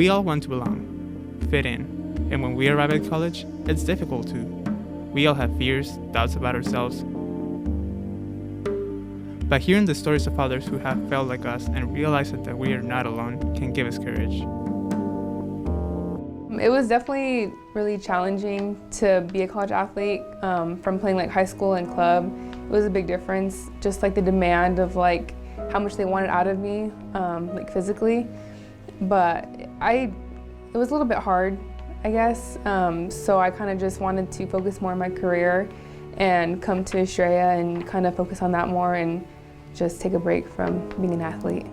We all want to belong, fit in, and when we arrive at college, it's difficult too. We all have fears, doubts about ourselves. But hearing the stories of others who have felt like us and realizing that we are not alone can give us courage. It was definitely really challenging to be a college athlete. From playing like high school and club, it was a big difference. Just like the demand of like how much they wanted out of me, like physically. But it was a little bit hard, I guess. So I kind of just wanted to focus more on my career and come to Estrella and kind of focus on that more and just take a break from being an athlete.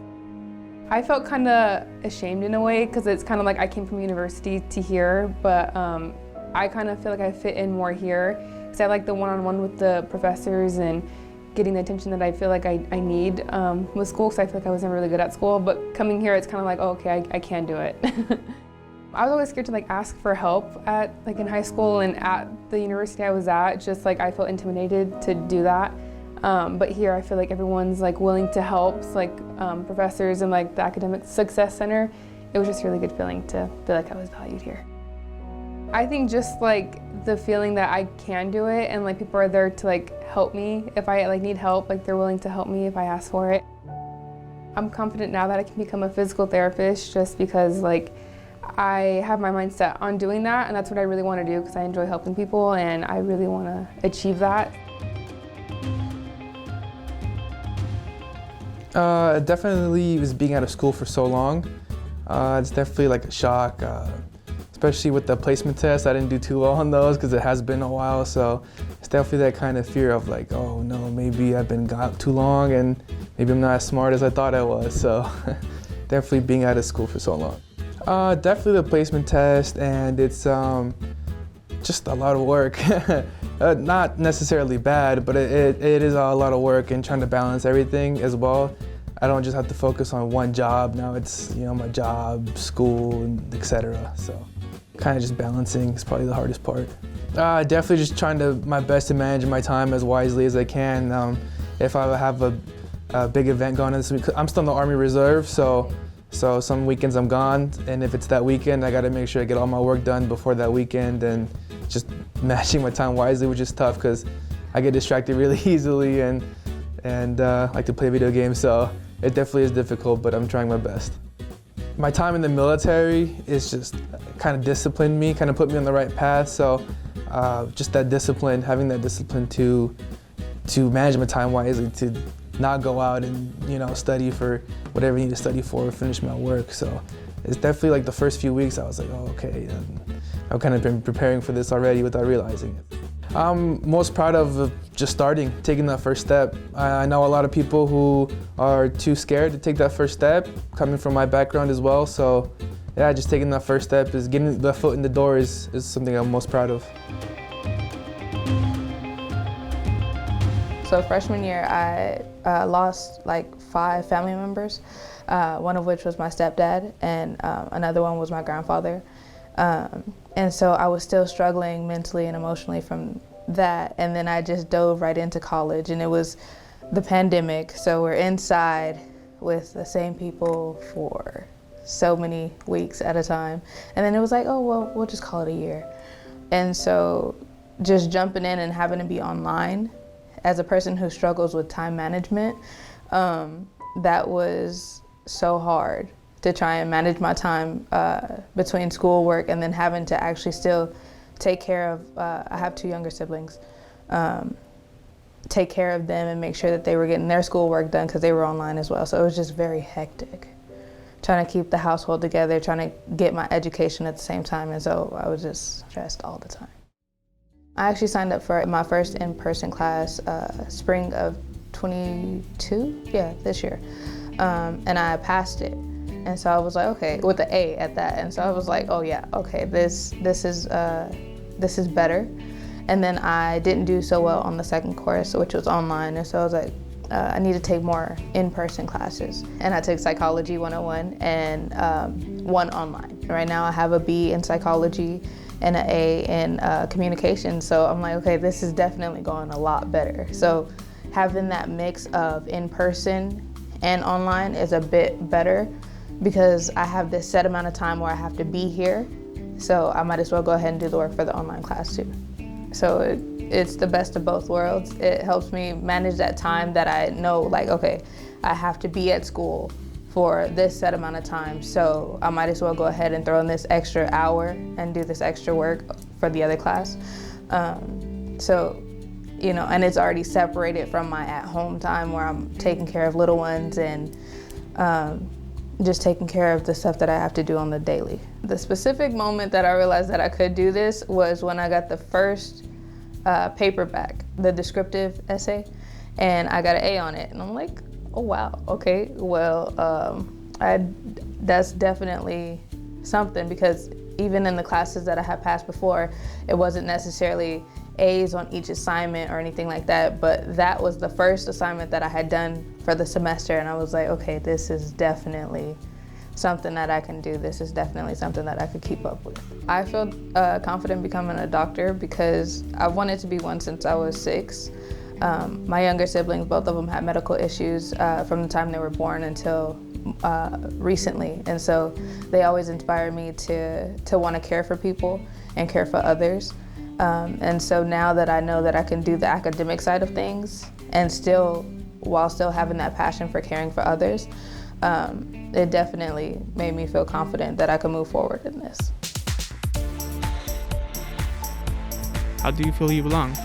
I felt kind of ashamed in a way because it's kind of like I came from university to here, but I kind of feel like I fit in more here because I like the one-on-one with the professors and getting the attention that I feel like I need with school because I feel like I wasn't really good at school, but coming here it's kind of like, oh, okay, I can do it. I was always scared to like ask for help at like in high school and at the university I was at, just like I felt intimidated to do that. But here I feel like everyone's like willing to help, so, like professors and like the Academic Success Center. It was just a really good feeling to feel like I was valued here. I think just like the feeling that I can do it and like people are there to like help me. If I like need help, like they're willing to help me if I ask for it. I'm confident now that I can become a physical therapist just because like I have my mind set on doing that, and that's what I really want to do because I enjoy helping people and I really want to achieve that. Definitely was being out of school for so long. It's definitely like a shock, especially with the placement test. I didn't do too well on those because it has been a while, so it's definitely that kind of fear of like, oh no, maybe I've been out too long and maybe I'm not as smart as I thought I was, so definitely being out of school for so long. Definitely the placement test, and it's just a lot of work. Not necessarily bad, but it is a lot of work and trying to balance everything as well. I don't just have to focus on one job. Now it's, my job, school, and etc. So kind of just balancing is probably the hardest part. Definitely just trying my best to manage my time as wisely as I can. If I have a big event going on this week, I'm still in the Army Reserve, so some weekends I'm gone, and if it's that weekend, I gotta make sure I get all my work done before that weekend, and just managing my time wisely, which is tough because I get distracted really easily and like to play video games, so it definitely is difficult, but I'm trying my best. My time in the military is just kind of disciplined me, kind of put me on the right path, so just that discipline, having that discipline to manage my time wisely, to not go out and study for whatever I need to study for or finish my work. So it's definitely like the first few weeks I was like, oh, okay, I've kind of been preparing for this already without realizing it. I'm most proud of just taking that first step. I know a lot of people who are too scared to take that first step, coming from my background as well. So yeah, just taking that first step, is getting the foot in the door is something I'm most proud of. So freshman year, I lost like 5 family members, one of which was my stepdad, and another one was my grandfather. And so I was still struggling mentally and emotionally from that, and then I just dove right into college, and it was the pandemic, so we're inside with the same people for so many weeks at a time, and then it was like, oh, well, we'll just call it a year. And so just jumping in and having to be online, as a person who struggles with time management, that was so hard to try and manage my time between schoolwork and then having to actually still take care of, I have 2 younger siblings, take care of them and make sure that they were getting their schoolwork done because they were online as well. So it was just very hectic, trying to keep the household together, trying to get my education at the same time. And so I was just stressed all the time. I actually signed up for my first in-person class spring of 22, this year, and I passed it. And so I was like, okay, with the A at that. And so I was like, oh yeah, okay, this is better. And then I didn't do so well on the second course, which was online. And so I was like, I need to take more in-person classes. And I took Psychology 101 and 1 online. Right now I have a B in psychology and an A in communication. So I'm like, okay, this is definitely going a lot better. So having that mix of in-person and online is a bit better because I have this set amount of time where I have to be here, so I might as well go ahead and do the work for the online class too. So it's the best of both worlds. It helps me manage that time that I know, like, okay, I have to be at school for this set amount of time, so I might as well go ahead and throw in this extra hour and do this extra work for the other class. So, you know, and it's already separated from my at-home time where I'm taking care of little ones and just taking care of the stuff that I have to do on the daily. The specific moment that I realized that I could do this was when I got the first paperback, the descriptive essay, and I got an A on it. And I'm like, oh wow, okay, well, that's definitely something, because even in the classes that I had passed before, it wasn't necessarily A's on each assignment or anything like that, but that was the first assignment that I had done for the semester, and I was like, okay, this is definitely something that I can do. This is definitely something that I could keep up with. I feel confident becoming a doctor because I've wanted to be one since I was 6. My younger siblings, both of them had medical issues from the time they were born until recently, and so they always inspired me to want to care for people and care for others. And so now that I know that I can do the academic side of things and while still having that passion for caring for others, it definitely made me feel confident that I could move forward in this. How do you feel you belong?